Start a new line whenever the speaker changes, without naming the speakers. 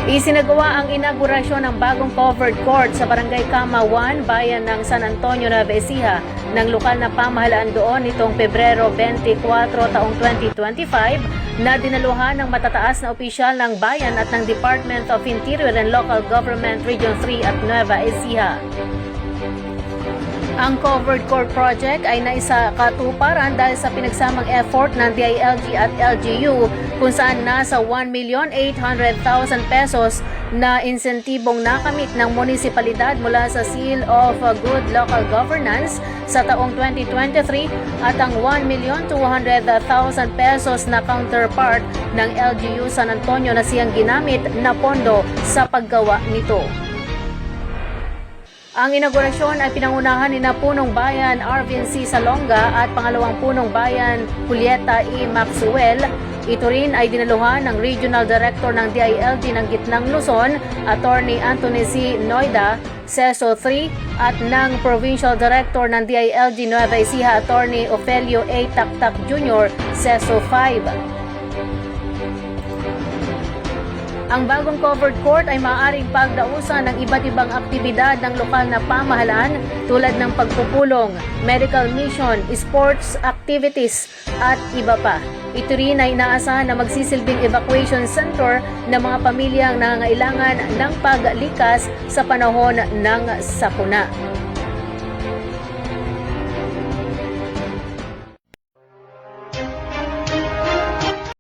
Isinagawa ang inaugurasyon ng bagong covered court sa Barangay Kama 1, bayan ng San Antonio, Nueva Ecija ng lokal na pamahalaan doon nitong Pebrero 24 taong 2025 na dinaluhan ng matataas na opisyal ng bayan at ng Department of Interior and Local Government Region 3 at Nueva Ecija. Ang covered court project ay naisakatuparan dahil sa pinagsamang effort ng DILG at LGU kung saan nasa 1,800,000 pesos na insentibong nakamit ng munisipalidad mula sa Seal of Good Local Governance sa taong 2023 at ang 1,200,000 pesos na counterpart ng LGU San Antonio na siyang ginamit na pondo sa paggawa nito. Ang inaugurasyon ay pinangunahan ni Punong Bayan Arvin C. Salonga at pangalawang Punong Bayan Julieta E. Maxwell. Ito rin ay dinaluhan ng Regional Director ng DILG ng Gitnang Luzon, Attorney Anthony C. Noida, Seso 3, at ng Provincial Director ng DILG Nueva Ecija, Attorney Ofelio A. Taktak Jr., Seso 5. Ang bagong covered court ay maaaring pagdausan ng iba't ibang aktibidad ng lokal na pamahalaan tulad ng pagpupulong, medical mission, sports activities at iba pa. Ito rin ay inaasahan na magsisilbing evacuation center ng mga pamilyang nangangailangan ng paglikas sa panahon ng sakuna.